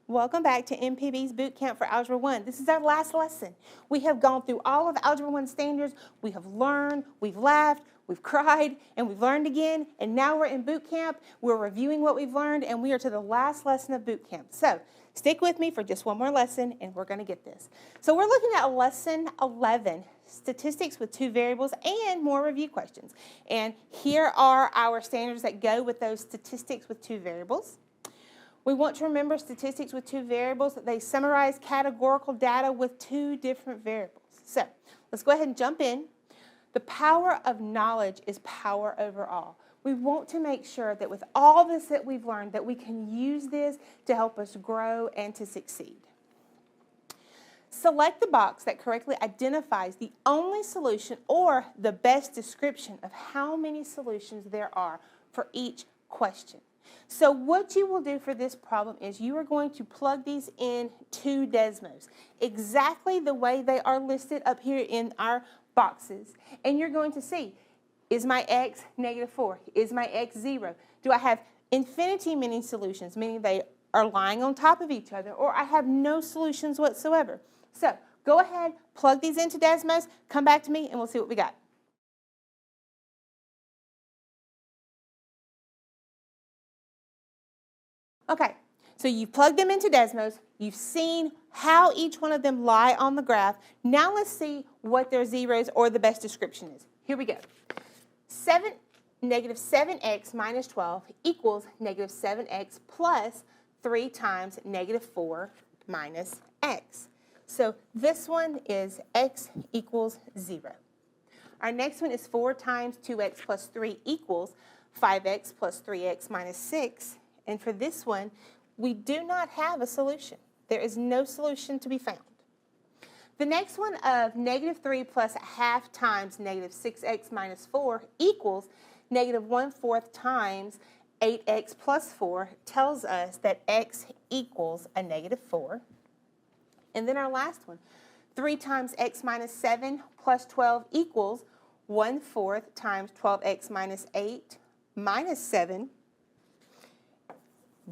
Welcome back to MPB's Boot Camp for Algebra 1. This is our last lesson. We have gone through all of Algebra 1 standards. We have learned, we've laughed, we've cried, and we've learned again. And now we're in boot camp. We're reviewing what we've learned, and we are to the last lesson of boot camp. So stick with me for just one more lesson, and we're going to get this. So we're looking at lesson 11, statistics with two variables and more review questions. And here are our standards that go with those statistics with two variables. We want to remember statistics with two variables, that they summarize categorical data with two different variables. So let's go ahead and jump in. The power of knowledge is power over all. We want to make sure that with all this that we've learned, that we can use this to help us grow and to succeed. Select the box that correctly identifies the only solution or the best description of how many solutions there are for each question. So what you will do for this problem is you are going to plug these in to Desmos, exactly the way they are listed up here in our boxes. And you're going to see, is my x -4? Is my x 0? Do I have infinity many solutions, meaning they are lying on top of each other, or I have no solutions whatsoever? So go ahead, plug these into Desmos, come back to me, and we'll see what we got. Okay, so you've plugged them into Desmos, you've seen how each one of them lie on the graph. Now let's see what their zeros or the best description is. Here we go. Negative 7x minus 12 equals negative 7x plus 3 times negative 4 minus x. So this one is x equals 0. Our next one is 4 times 2x plus 3 equals 5x plus 3x minus 6. And for this one, we do not have a solution. There is no solution to be found. The next one of negative 3 plus a half times negative 6x minus 4 equals negative 1/4 times 8x plus 4 tells us that x equals a negative 4. And then our last one, 3 times x minus 7 plus 12 equals 1/4 times 12x minus 8 minus 7.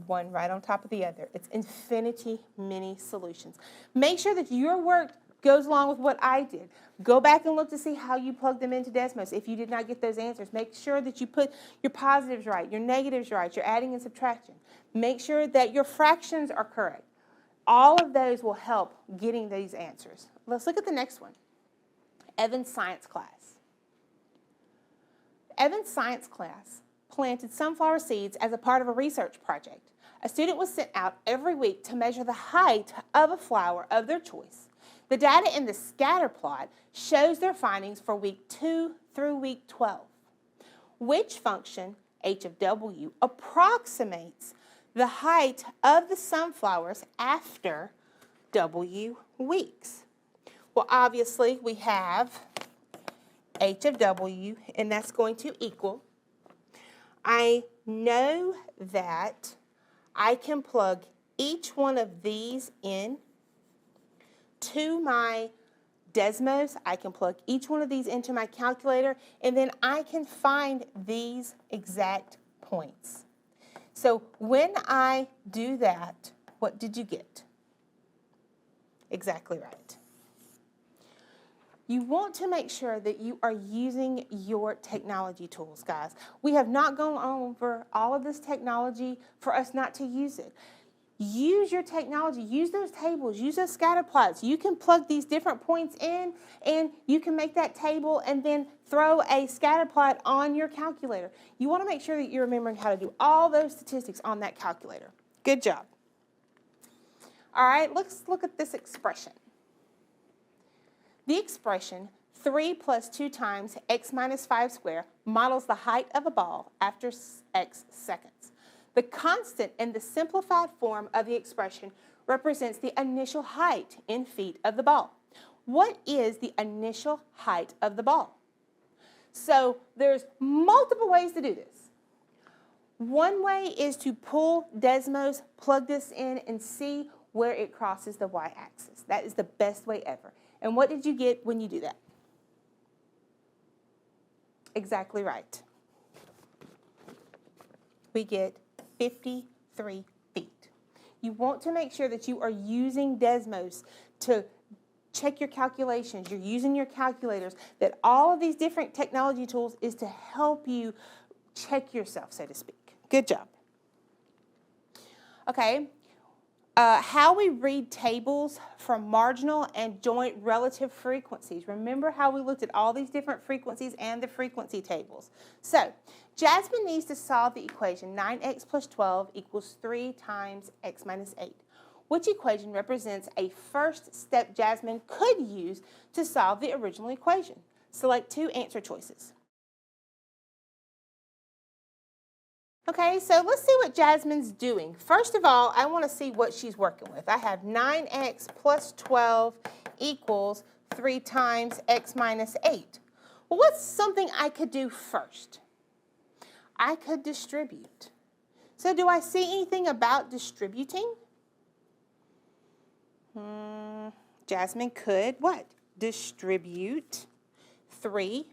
One right on top of the other. It's infinity many solutions. Make sure that your work goes along with what I did. Go back and look to see how you plug them into Desmos. If you did not get those answers, make sure that you put your positives right, your negatives right, your adding and subtraction. Make sure that your fractions are correct. All of those will help getting these answers. Let's look at the next one. Evan's science class. Evan's science class planted sunflower seeds as a part of a research project. A student was sent out every week to measure the height of a flower of their choice. The data in the scatter plot shows their findings for week 2 through week 12. Which function, h of w, approximates the height of the sunflowers after w weeks? Well, obviously, we have h of w, and that's going to equal. I know that I can plug each one of these in to my Desmos. I can plug each one of these into my calculator, and then I can find these exact points. So when I do that, what did you get? Exactly right. You want to make sure that you are using your technology tools, guys. We have not gone over all of this technology for us not to use it. Use your technology. Use those tables. Use those scatter plots. You can plug these different points in, and you can make that table and then throw a scatter plot on your calculator. You want to make sure that you're remembering how to do all those statistics on that calculator. Good job. All right, let's look at this expression. The expression 3 plus 2 times x minus 5 squared models the height of a ball after x seconds. The constant in the simplified form of the expression represents the initial height in feet of the ball. What is the initial height of the ball? So there's multiple ways to do this. One way is to pull Desmos, plug this in, and see where it crosses the y-axis. That is the best way ever. And what did you get when you do that? Exactly right. We get 53 feet. You want to make sure that you are using Desmos to check your calculations. You're using your calculators, that all of these different technology tools is to help you check yourself, so to speak. Good job. Okay, how we read tables from marginal and joint relative frequencies. Remember how we looked at all these different frequencies and the frequency tables. So, Jasmine needs to solve the equation 9x plus 12 equals 3 times x minus 8. Which equation represents a first step Jasmine could use to solve the original equation? Select 2 answer choices. Okay, so let's see what Jasmine's doing. First of all, I want to see what she's working with. I have 9x plus 12 equals 3 times x minus 8. Well, what's something I could do first? I could distribute. So do I see anything about distributing? Jasmine could what? Distribute 3.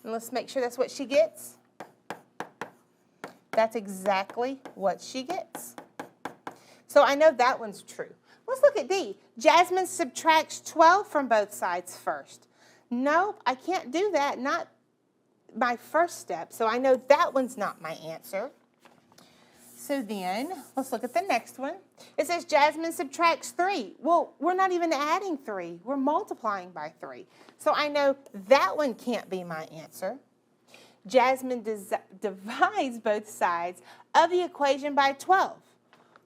And let's make sure that's what she gets. That's exactly what she gets. So I know that one's true. Let's look at D. Jasmine subtracts 12 from both sides first. Nope, I can't do that. Not my first step. So I know that one's not my answer. So then, let's look at the next one. It says Jasmine subtracts 3. Well, we're not even adding 3. We're multiplying by 3. So I know that one can't be my answer. Jasmine divides both sides of the equation by 12.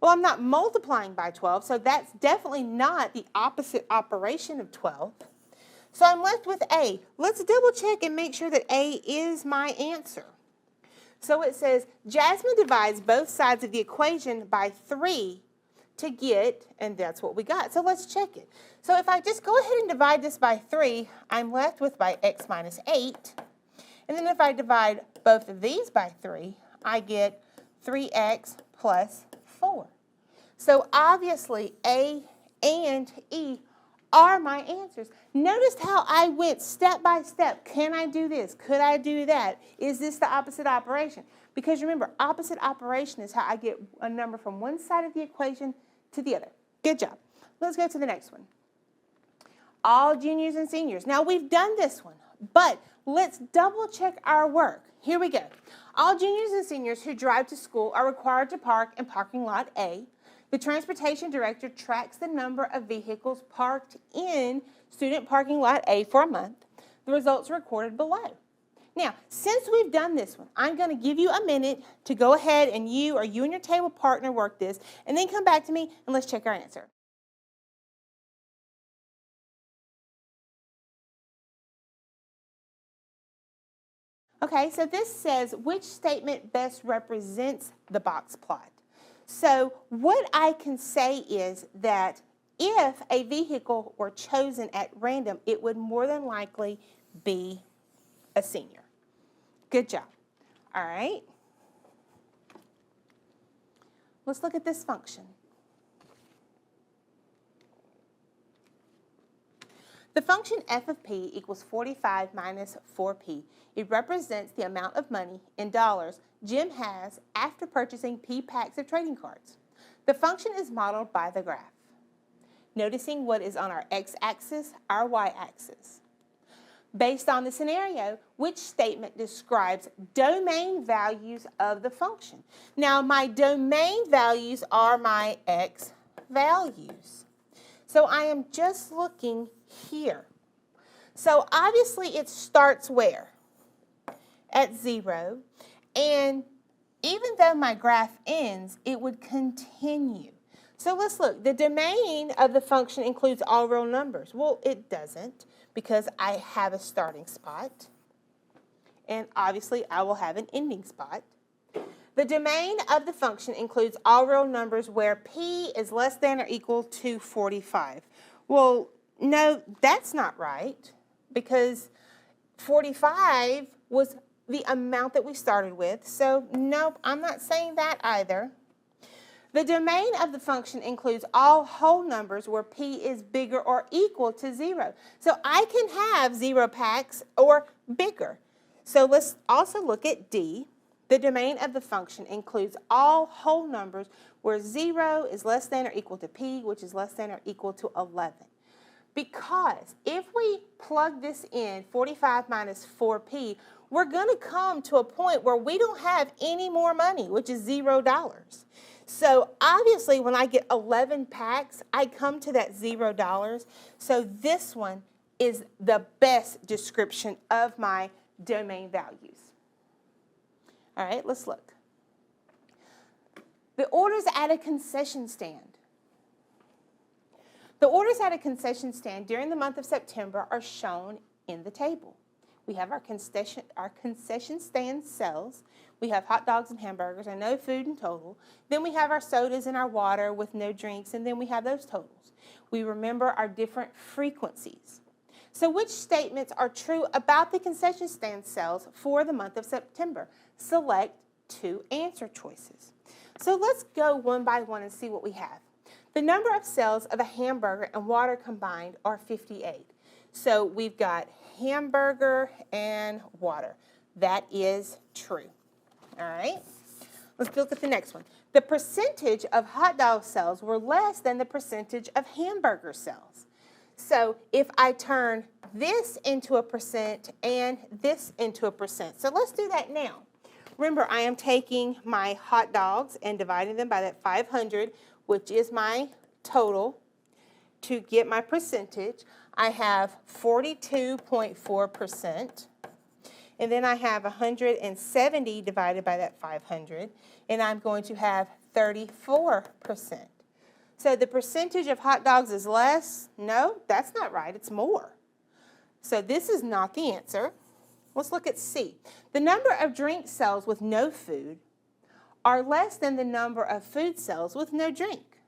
Well, I'm not multiplying by 12, so that's definitely not the opposite operation of 12. So I'm left with A. Let's double check and make sure that A is my answer. So it says Jasmine divides both sides of the equation by 3 to get, and that's what we got. So let's check it. So if I just go ahead and divide this by 3, I'm left with by x minus 8. And then if I divide both of these by 3, I get 3x plus 4. So obviously A and E are my answers. Notice how I went step by step. Can I do this? Could I do that? Is this the opposite operation? Because remember, opposite operation is how I get a number from one side of the equation to the other. Good job. Let's go to the next one. All juniors and seniors. Now we've done this one, but let's double check our work. Here we go. All juniors and seniors who drive to school are required to park in parking lot A. The transportation director tracks the number of vehicles parked in student parking lot A for a month. The results are recorded below. Now, since we've done this one, I'm going to give you a minute to go ahead and you and your table partner work this, and then come back to me and let's check our answer. Okay, so this says which statement best represents the box plot. So what I can say is that if a vehicle were chosen at random, it would more than likely be a senior. Good job. All right. Let's look at this function. The function f of p equals 45 minus 4p. It represents the amount of money in dollars Jim has after purchasing p packs of trading cards. The function is modeled by the graph. Noticing what is on our x-axis, our y-axis. Based on the scenario, which statement describes domain values of the function? Now, my domain values are my x values. So I am just looking here. So obviously it starts where? At 0. And even though my graph ends, it would continue. So let's look. The domain of the function includes all real numbers. Well, it doesn't because I have a starting spot. And obviously I will have an ending spot. The domain of the function includes all real numbers where p is less than or equal to 45. Well, no, that's not right because 45 was the amount that we started with. So, nope, I'm not saying that either. The domain of the function includes all whole numbers where p is bigger or equal to 0. So I can have 0 packs or bigger. So let's also look at D. The domain of the function includes all whole numbers where 0 is less than or equal to p, which is less than or equal to 11. Because if we plug this in, 45 minus 4p, we're going to come to a point where we don't have any more money, which is $0. So obviously when I get 11 packs, I come to that $0. So this one is the best description of my domain values. All right, let's look. The orders at a concession stand. The orders at a concession stand during the month of September are shown in the table. We have our concession stand sales. We have hot dogs and hamburgers and no food in total. Then we have our sodas and our water with no drinks, and then we have those totals. We remember our different frequencies. So which statements are true about the concession stand sales for the month of September? Select 2 answer choices. So let's go one by one and see what we have. The number of sales of a hamburger and water combined are 58. So we've got hamburger and water. That is true. All right. Let's look at the next one. The percentage of hot dog sales were less than the percentage of hamburger sales. So if I turn this into a percent and this into a percent. So let's do that now. Remember, I am taking my hot dogs and dividing them by that 500, which is my total. To get my percentage, I have 42.4%. And then I have 170 divided by that 500, and I'm going to have 34%. So the percentage of hot dogs is less? No, that's not right. It's more. So this is not the answer. Let's look at C. The number of drink sales with no food are less than the number of food sales with no drink.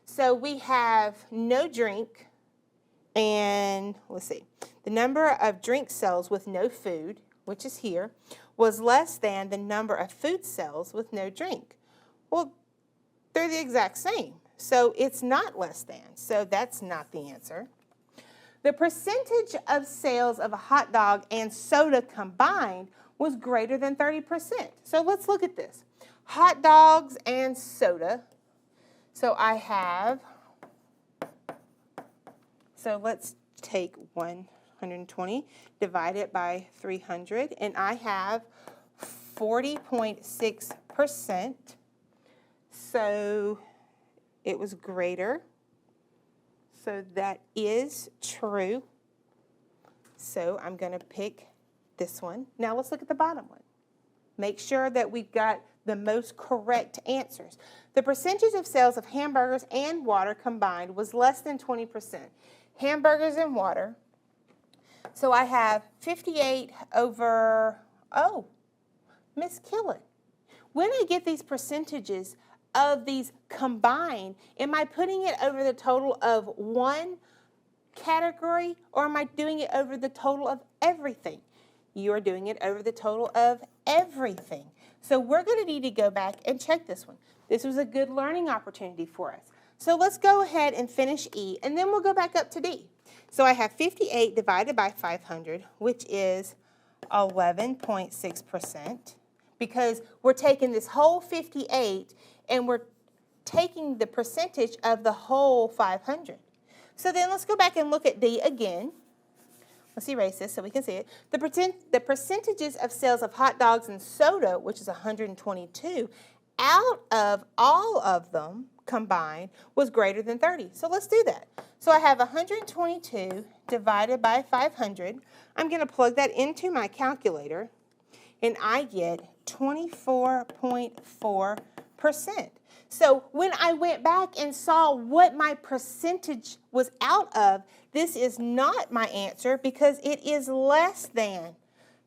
So we have no drink, and let's see. The number of drink sales with no food, which is here, was less than the number of food sales with no drink. Well, they're the exact same. So it's not less than. So that's not the answer. The percentage of sales of a hot dog and soda combined was greater than 30%. So let's look at this. Hot dogs and soda. So I have, so let's take 120, divide it by 300, and I have 40.6%. So it was greater. So that is true. So I'm going to pick this one. Now let's look at the bottom one. Make sure that we've got the most correct answers. The percentage of sales of hamburgers and water combined was less than 20%. Hamburgers and water. So I have 58 over, oh, Miss Killen. When I get these percentages of these combined, am I putting it over the total of one category, or am I doing it over the total of everything? You are doing it over the total of everything. So we're going to need to go back and check this one. This was a good learning opportunity for us. So let's go ahead and finish E, and then we'll go back up to D. So I have 58 divided by 500, which is 11.6%, because we're taking this whole 58 and we're taking the percentage of the whole 500. So then let's go back and look at D again. Let's erase this so we can see it. The percentages of sales of hot dogs and soda, which is 122, out of all of them combined was greater than 30. So let's do that. So I have 122 divided by 500. I'm going to plug that into my calculator, and I get 24.4%. So when I went back and saw what my percentage was out of, this is not my answer because it is less than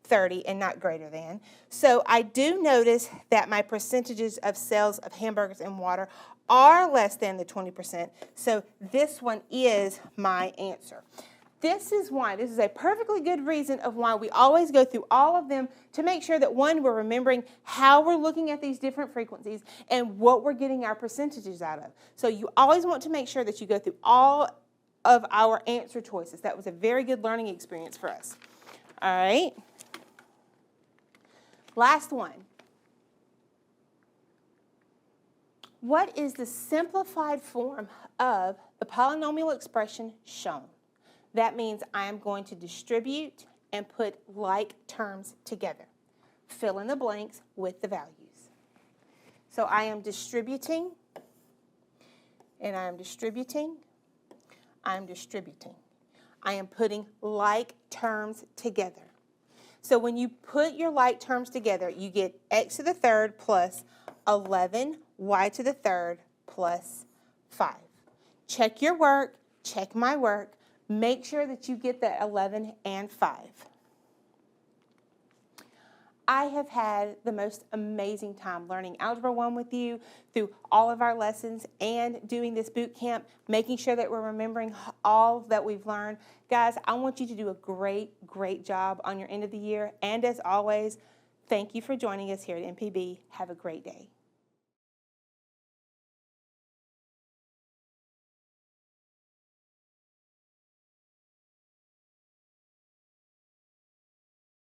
30 and not greater than. So I do notice that my percentages of sales of hamburgers and water are less than the 20%. So this one is my answer. This is a perfectly good reason of why we always go through all of them to make sure that, one, we're remembering how we're looking at these different frequencies and what we're getting our percentages out of. So you always want to make sure that you go through all of our answer choices. That was a very good learning experience for us. All right. Last one. What is the simplified form of the polynomial expression shown? That means I am going to distribute and put like terms together. Fill in the blanks with the values. So I am distributing, and I am distributing, I am distributing. I am putting like terms together. So when you put your like terms together, you get x to the third plus 11 y to the third plus 5. Check your work, check my work. Make sure that you get that 11 and 5. I have had the most amazing time learning Algebra 1 with you through all of our lessons and doing this boot camp, making sure that we're remembering all that we've learned. Guys, I want you to do a great job on your end of the year. And as always, thank you for joining us here at MPB. Have a great day.